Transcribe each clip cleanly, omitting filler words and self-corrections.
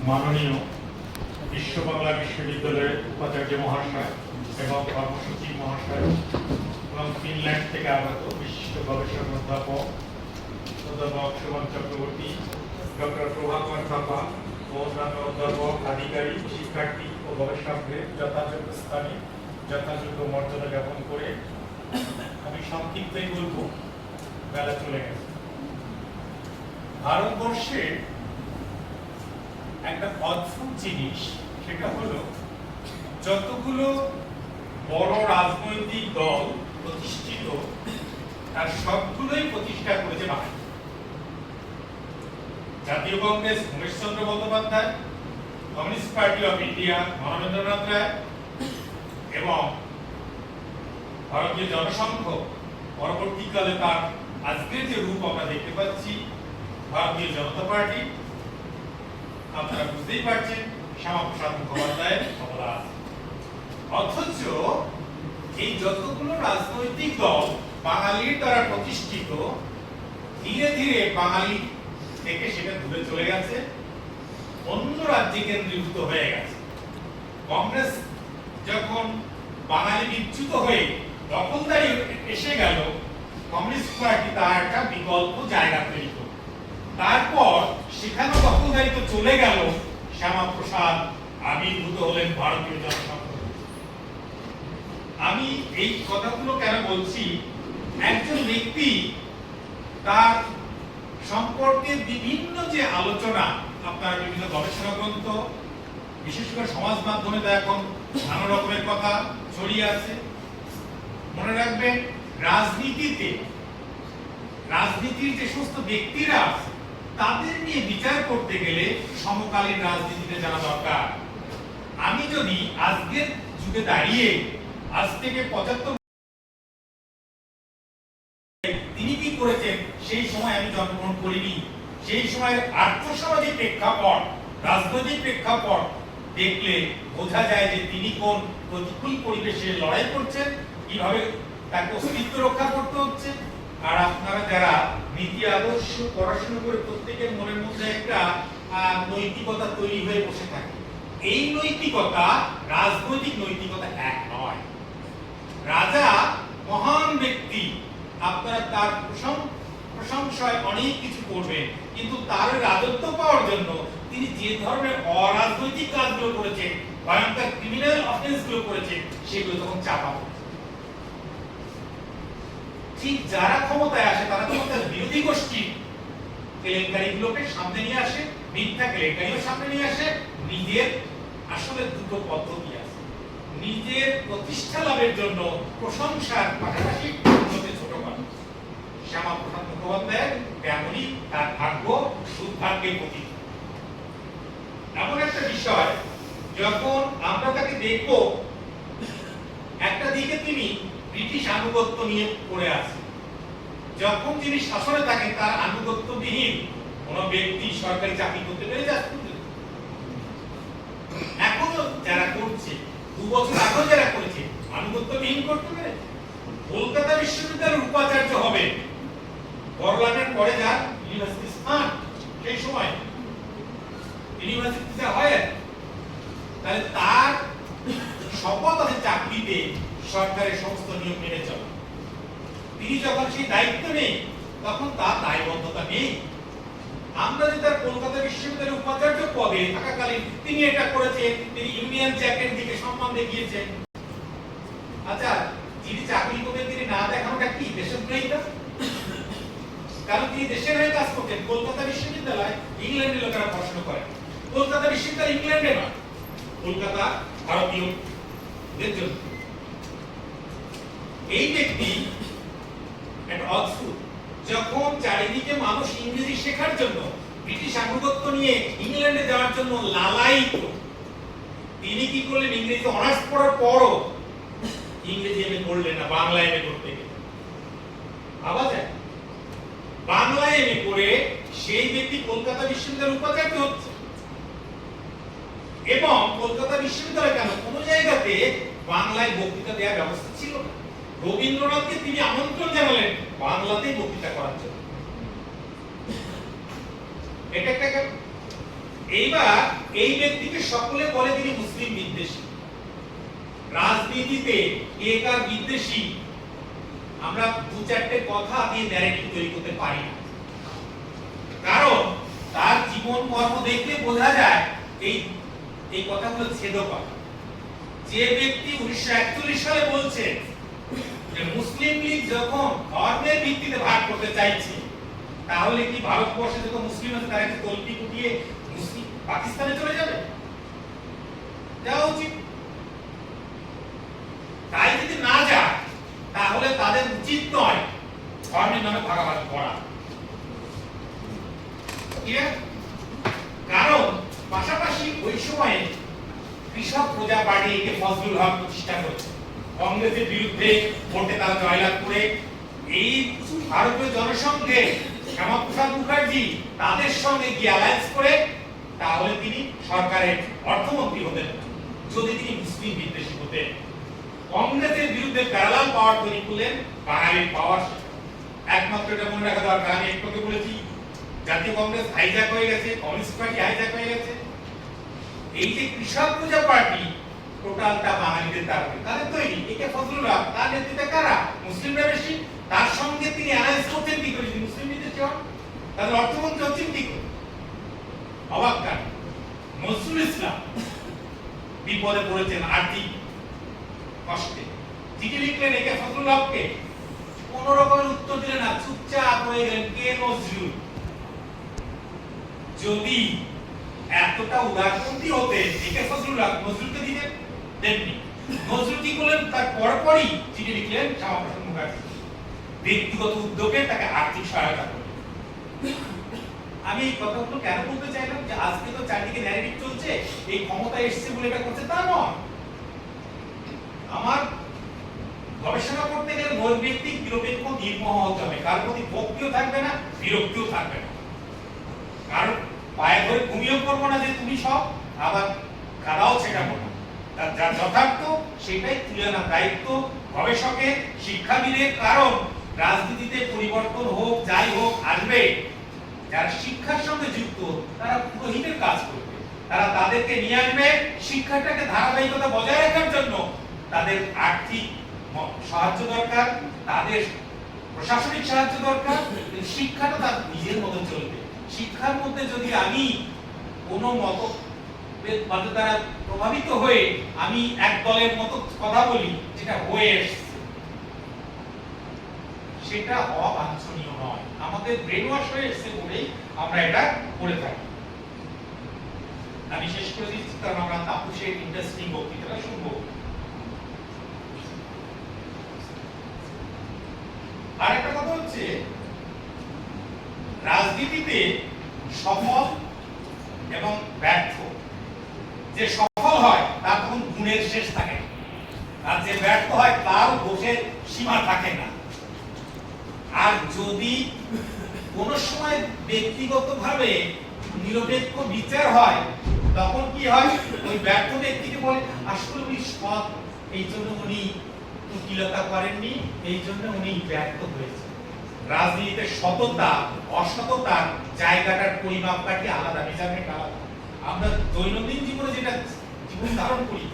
মাননীয় বিশ্ব বাংলা বিশ্ববিদ্যালয়ের উপাচার্য মহাশয় এবং কর্মসূচি মহাশয় এবং ফিনল্যান্ড থেকে আগত বিশিষ্ট গবেষক অধ্যাপক শোভন চক্রবর্তী, ডক্টর প্রভাকর থাপা ও অন্যান্য অধ্যাপক, আধিকারিক, শিক্ষার্থী ও গবেষকদের যথাযথ স্থানে যথাযোগ্য মর্যাদা জ্ঞাপন করে আমি সংক্ষিপ্তই বলবো, বেলা চলে গেছে। ভারতবর্ষে একটা অদ্ভুত জিনিস, সেটা হলো যতগুলো বড় রাজনৈতিক দল প্রতিষ্ঠিত, তার সবগুলোই প্রতিষ্ঠা করেছে বাঙালি। জাতীয় Congress Umeshchandra Bandyopadhyay, communist party of India Manabendranath Roy এবং ভারতীয় জনসংঘ পরবর্তীকালে তার আজকের যে রূপ আমরা দেখতে পাচ্ছি ভারতীয় জনতা পার্টি, আপনারা বুঝতেই পারছেন শ্যামাপ্রসাদ মুখোপাধ্যায়ের ক্ষমতা আছে। অথচ এই যতগুলো রাজনৈতিক দল বাঙালির দ্বারা প্রতিষ্ঠিত, ধীরে ধীরে বাঙালি থেকে সেটা দূরে চলে গেছে, অন্য রাজ্যে কেন্দ্রীভূত হয়ে গেছে। কংগ্রেস যখন বাঙালি বিচ্যুত হয়ে দখলদারি এসে গেল, কমিউনিস্ট পার্টি তার একটা বিকল্প জায়গা তৈরি করল। তারপর সেখানে দখলদারি তো চলে গেল, শ্যামাপ্রসাদ আবির্ভূত হলেন ভারতীয় জনসংঘ। আমি এই কথাগুলো কেন বলছি, একজন ব্যক্তি তার সম্পর্কে বিভিন্ন যে আলোচনা, আপনার বিভিন্ন গবেষণা গ্রন্থ, বিশেষ করে সমাজ মাধ্যমে তো এখন নানা রকমের কথা ছড়িয়ে আছে। মনে রাখবেন, রাজনীতির যে সমস্ত ব্যক্তিরা আছে তাদের নিয়ে বিচার করতে গেলে সমকালীন রাজনীতিতে জানা দরকার। আমি যদি আজকের যুগে দাঁড়িয়ে আজ থেকে 75 তিনি কি করেছেন সেই সময় আমি জন্মগ্রহণ করিনি, সেই সময়ের আর্থসামাজিক প্রেক্ষাপট, রাজনৈতিক প্রেক্ষাপট দেখলে বোঝা যায় যে তিনি কোন প্রতিকূল পরিবেশে লড়াই করছেন, কিভাবে তাকে অস্তিত্ব রক্ষা করতে হচ্ছে। আর আপনারা যারা নীতি আদর্শ পড়াশোনা করে প্রত্যেকের মনের মধ্যে একটা নৈতিকতা তৈরি হয়ে বসে থাকে। এই নৈতিকতা রাজনৈতিক নৈতিকতা এক নয়। রাজা মহান ব্যক্তি, আপনারা তার প্রশংসায় অনেক কিছু করবেন, কিন্তু তার রাজত্ব পাওয়ার জন্য তিনি যে ধরনের অরাজনৈতিক কাজগুলো করেছেন, ভয়ঙ্কর ক্রিমিনাল অফেন্স গুলো করেছেন, সেগুলো তখন চাপা পড়ে। ঠিক যারা ক্ষমতায় আসে তারা তখন তার বিরোধী গোষ্ঠী কেলেঙ্কারিগুলোকে সামনে নিয়ে আসে, মিথ্যা কেলেঙ্কারিও সামনে নিয়ে আসে। নিজের আসলে দুটো পদ্ধতি আছে, নিজের প্রতিষ্ঠা লাভের জন্য প্রশংসার পাশাপাশি ছোট করে। শ্যামাপ্রসাদ মুখোপাধ্যায় তেমনই তার ভাগ্য দুর্ভাগ্যের প্রতীক। এমন একটা বিষয়, যখন আমরা তাকে দেখব, একটা দিকে তিনি ব্রিটিশ আনুগত্য নিয়ে পড়ে আছে। যখন তিনি শাসনে থাকেন তার আনুগত্যবিহীন কোন ব্যক্তি সরকারি চাকরি করতে পেরে যাচ্ছে। এখনো যারা করছে, 2 বছর আগেও যারা করেছে, আনুগত্যবিহীন করতে পেরে। কলকাতা বিশ্ববিদ্যালয়ের উপাচার্য হবে বড়লাটের পরে যার ইউনিভার্সিটি স্থান, সেই সময় ইউনিভার্সিটিতে হয়, তাহলে তার শপথ আছে চাকরিতে সরকারের সমস্ত নিয়ম মেনে চলা। তিনি যখন সেই দায়িত্ব নেই তখন তার দায়বদ্ধতা নেই। আমরা যে তার কলকাতা বিশ্ববিদ্যালয়ের উপাচার্য পদে থাকাকালীন তিনি এটা করেছেন, তিনি ইউনিয়ন জ্যাকের দিকে সম্মান দেখিয়েছেন। আচ্ছা, যিনি চাকরি করবেন তিনি না দেখানোটা কি দেশদ্রোহিতা? কারণ তিনি দেশের হয়ে কাজ করতেন। কলকাতা বিশ্ববিদ্যালয় ইংল্যান্ডের লোকেরা পড়াশোনা করে, কলকাতা বিশ্ববিদ্যালয় ইংল্যান্ডে নয়, কলকাতা ভারতীয়দের জন্য। এই ব্যক্তি একটা অদ্ভুত, যখন চারিদিকে মানুষ ইংরেজি শেখার জন্য ব্রিটিশ আনুগত্য নিয়ে ইংল্যান্ডে যাওয়ার জন্য লালায়িত, তিনি কি করলেন? ইংরেজি অনার্স পড়ার পরও ইংরেজি এমএ করলেন না, বাংলা এমএ করতে গেলেন। ভাবা যায়, বাংলা এমএ করে সেই ব্যক্তি কলকাতা বিশ্ববিদ্যালয়ের উপাচার্য হচ্ছে। এবং কলকাতা বিশ্ববিদ্যালয় কেন, কোন জায়গাতে বাংলায় বক্তৃতা দেওয়ার ব্যবস্থা ছিল না। রবীন্দ্রনাথকে তিনি আমন্ত্রণ জানালেন বাংলাতেই বক্তৃতা করার জন্য। এটা একটা এইবার এই ব্যক্তিকে সকলে বলে তিনি মুসলিম বিদ্বেষী। রাজনীতিতে কে কার বিদ্বেষী আমরা দু চারটে কথা দিয়ে ন্যারেটিভ তৈরি করতে পারি না, কারণ তার জীবন কর্ম দেখলে বোঝা যায় এই এই কথাগুলো ছেদকর। যে ব্যক্তি 1941 সালে বলছে যে মুসলিম লীগ যখন ধর্মের ভিত্তিতে ভাগ করতে চাইছে, তাহলে কি ভারতবর্ষে যত মুসলিম আছে তারা কি তল্পি কুটিয়ে মুসলিম পাকিস্তানে চলে যাবে? যাওয়া উচিত। তাই যদি না যায় তাহলে তাদের উচিত নয় ধর্মের নামে ভাগাভাগি করা। কারণ পাশাপাশি ওই সময়ে কৃষক প্রজা পার্টি একে ফজলুল হক প্রতিষ্ঠা করেছে, কংগ্রেসের বিরুদ্ধে ভোটে তারা জয়লাভ করে এই ভারতীয় জনসংঘে শ্যামাপ্রসাদ মুখার্জি তাদের সঙ্গে গিয়ে অ্যালায়েন্স করে, তাহলে তিনি সরকারের অর্থমন্ত্রী হতেন যদি তিনি মুসলিম বিদ্বেষী হতেন। কংগ্রেসের বিরুদ্ধে প্যারালাল পাওয়ার তৈরি করলেন, বাঙালির পাওয়ার। একমাত্র এটা মনে রাখা দরকার, আমি একটু বলেছি জাতীয় কংগ্রেস হাইজ্যাক হয়ে গেছে, কমিউনিস্ট পার্টি হাইজ্যাক হয়ে গেছে। এই যে কৃষক প্রজা পার্টি টোটালটা বাঙালিদের তাদের তৈরি, একে ফজলুল হক তার নেতৃত্বে কারা মুসলিমরা বেশি, তার সঙ্গে তিনি অ্যালায়েন্স করতেন কি করে? মুসলিম বিদ্বেষী হন, তাদের অর্থমন্ত্রী হচ্ছেন কি করে? অবাক কাণ্ড। নজরুল ইসলাম বিপদে পড়েছেন আর্থিক কষ্টে, চিঠি লিখলেন একে ফজলুল হককে, কোন রকমের উত্তর দিলেন না, চুপচাপ হয়ে গেলেন। কে নজরুল? যদি এতটা উদারপন্থী হতেন একে ফজলুল হক, নজরুলকে দিতেন? দেননি। নজরুল কি করলেন? তার পরপরই চিঠি লিখলেন শ্যামাপ্রসাদ মুখার্জি, ব্যক্তিগত উদ্যোগে তাকে আর্থিক সহায়তা করলেন। আমি এই কথাগুলো কেন বলতে চাইলাম যে আজকে তো চারদিকে ন্যারেটিভ চলছে এই ক্ষমতা এসেছে বলে এটা করছে, তা নয়। আমার গবেষণা করতে গেলে নৈর্ব্যক্তিক নিরপেক্ষ নির্মোহ হতে হবে, কার প্রতি ভক্তিও থাকবে না, বিরক্তিও থাকবে না। কারণ পায়ে ধরে ঘুমিয়েও করবো না যে তুমি সব, আবার খারাও ছেটাবো না। তার যা যথার্থ সেটাই তুলে আনা দায়িত্ব গবেষকের, শিক্ষাবিদের। কারণ রাজনীতিতে পরিবর্তন হোক যাই হোক আসবে, যারা শিক্ষার সঙ্গে যুক্ত তারা পুরোহিতের কাজ করবে, তারা তাদেরকে নিয়ে আসবে শিক্ষাটাকে ধারাবাহিকতা বজায় রাখার জন্য। তাদের আর্থিক সাহায্য দরকার, তাদের প্রশাসনিক সাহায্য দরকার, শিক্ষাটা তার নিজের মতো চলবে। শিক্ষার মধ্যে যদি আমি কোনো মতভেদ দ্বারা প্রভাবিত হয়ে আমি এক দলের মতো কথা বলি, যেটা হয়ে এসছে, সেটা হওয়া বাঞ্ছনীয় নয়। আমাদের ব্রেন ওয়াশ হয়ে এসছে বলেই আমরা এটা করে থাকি। আমি শেষ করে দিচ্ছি, কারণ আমরা তাপসের ইন্টারেস্টিং বক্তৃতাটা শুনবো। আরেকটা কথা হচ্ছে, রাজনীতিতে সফল এবং ব্যর্থ, যে সফল হয় তার তখন গুণের শেষ থাকে, আর যে ব্যর্থ হয় তার দোষের সীমা থাকে না। আর যদি কোন সময় ব্যক্তিগতভাবে নিরপেক্ষ বিচার হয়, তখন কি হয়? ওই ব্যর্থ ব্যক্তিকে বলে আসলে উনি সৎ, এই জন্য উনি কুটিলতা করেননি, এই জন্য উনি ব্যর্থ হয়েছে। রাজনীতিতে সততা অসততার জায়গাটার পরিমাপকাঠি আলাদা, মেজারমেন্ট আলাদা। আমরা দৈনন্দিন জীবনে যেটা জীবন ধারণ করি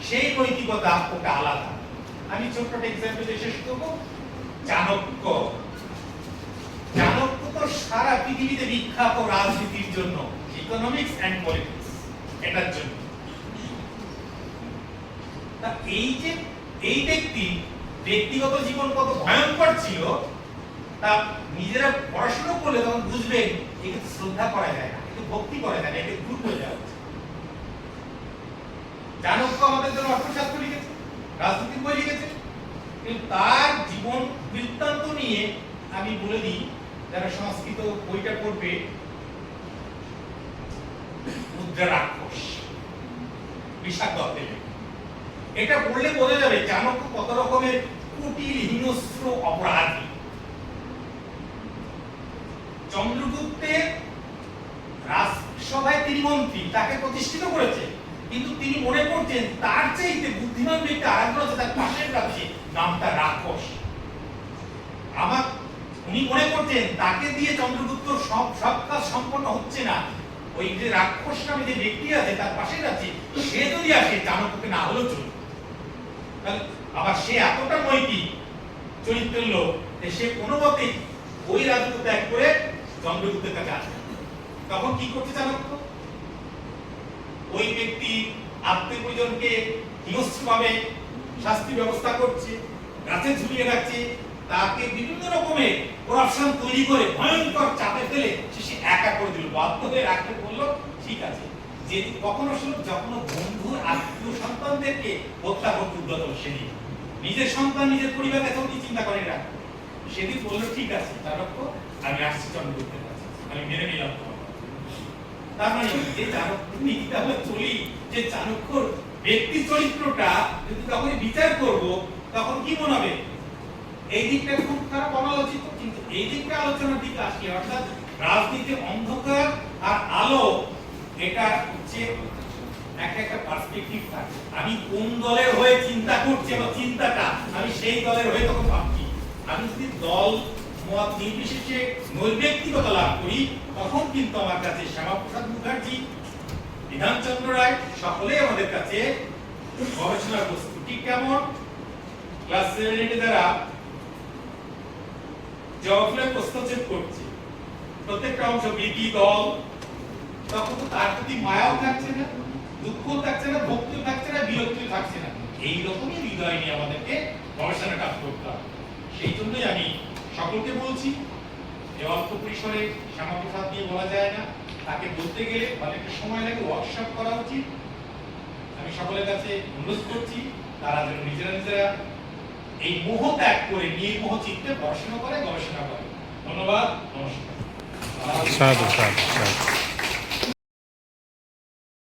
সেই নৈতিকতা ওটা আলাদা। আমি ছোট্ট এক্সাম্পল দিয়ে শেষ করবো। চাণক্য তো সারা পৃথিবীতে বিখ্যাত রাজনীতির জন্য, ইকোনমিক্স এন্ড পলিটিক্স, এটার জন্য। তা এই ব্যক্তি ব্যক্তিগত জীবন কত ভয়ঙ্কর ছিল, তা নিজেরা পড়াশোনা করলে তখন বুঝবেন একে শ্রদ্ধা করা যায় না, একে ভক্তি করা যায় না, একে দূর হয়ে যাওয়া উচিত। চাণক্য আমাদের জন্য অর্থশাস্ত্র লিখেছে, রাজনীতির বই লিখেছে, কিন্তু তার জীবন বৃত্তান্ত নিয়ে আমি বলে দিই, যারা সংস্কৃত বইটা পড়বে, মুদ্রা রাক্ষস, বিশাখ দত্তের, এটা পড়লে বোঝা যাবে চাণক্য কত রকমের কুটিল হিংস্র অপরাধী। চন্দ্রগুপ্তের রাজসভায় তিনি মন্ত্রী, তাকে প্রতিষ্ঠিত করেছে, কিন্তু তিনি মনে করছেন তার চাইতে বুদ্ধিমান ব্যক্তি আরেকজন আছে তার পাশের রাজ্যে, নামটা রাক্ষস। উনি মনে করছেন তাকে দিয়ে চন্দ্রগুপ্ত সব কাজ সম্পন্ন হচ্ছে না, ওই যে রাক্ষস নামে যে ব্যক্তি আছে তার পাশে যাচ্ছে, সে যদি আসে চাণক্যকে না হলেও চলবে। তাহলে আবার সে এতটা নৈতিক চরিত্রের লোক যে সে কোনো মতেই ওই রাজত্ব ত্যাগ করে চন্দ্রগুপ্তের কাছে আসে। তখন কি করছে চাণক্য? ওই ব্যক্তি আত্মীয় পরিজনকে হিংস্রভাবে শাস্তি ব্যবস্থা করছে, গাছে ঝুলিয়ে রাখছে, তাকে বিভিন্ন রকমের করাপশন তৈরি করে ভয়ঙ্কর চাপে ফেলে সে একা করে দিল। বাধ্য হয়ে রাখতে বললো ঠিক আছে, যে কখনো শুনো যখন বন্ধুর আত্মীয় সন্তানদেরকে হত্যা করতে উদ্যত সেদিন নিজের সন্তান নিজের পরিবারের কথা চিন্তা করে রাখ, সেদিন বললো ঠিক আছে চাণক্য, আমি আসছি চন্দ্রগুপ্তের কাছে, আমি মেনে নিলাম তোমার। তার মানে যে চাণক্য নীতিটা হলো চলি, যে চাণক্যর ব্যক্তি চরিত্রটা যদি তখন বিচার করব তখন কি মনে হবে এই দিকটা খুব খারাপ অনালোচিত, কিন্তু এই দিকটা আলোচনার দিকে আসলে অর্থাৎ রাজনীতির অন্ধকার আর আলো, এটা হচ্ছে একটা পার্সপেক্টিভ থাকে। আমি কোন দলের হয়ে চিন্তা করছি বা চিন্তাটা আমি সেই দলের হয়ে তখন ভাবছি। আমি যদি দল মত নির্বিশেষে নৈর্ব্যক্তিকতা লাভ করি তখন কিন্তু আমার কাছে শ্যামাপ্রসাদ মুখার্জি, বিধানচন্দ্র রায় সকলেই আমাদের কাছে গবেষণার বস্তু। ঠিক কেমন ক্লাস 7 যারা জবাবগুলো প্রশ্নচ্ছেদ করছে, প্রত্যেকটা অংশ বিধি দল, তখন তো তার প্রতি মায়াও থাকছে না, দুঃখও থাকছে না, ভক্তিও থাকছে না, বিরক্তিও থাকছে না। এইরকমই হৃদয় নিয়ে আমাদেরকে গবেষণাটা করতে হবে। সেই জন্যই আমি সকলকে বলছি যে অল্প পরিসরে শ্যামাপ্রসাদ দিয়ে বলা যায় না, তাকে বলতে গেলে অনেকটা সময় লাগে, ওয়ার্কশপ করা উচিত। আমি সকলের কাছে অনুরোধ করছি তারা যেন নিজেরা নিজেরা এই মোহ ত্যাগ করে নির্মোহ চিত্তে পড়াশোনা করে, গবেষণা করে। ধন্যবাদ, নমস্কার। সাধু সাধু সাধু।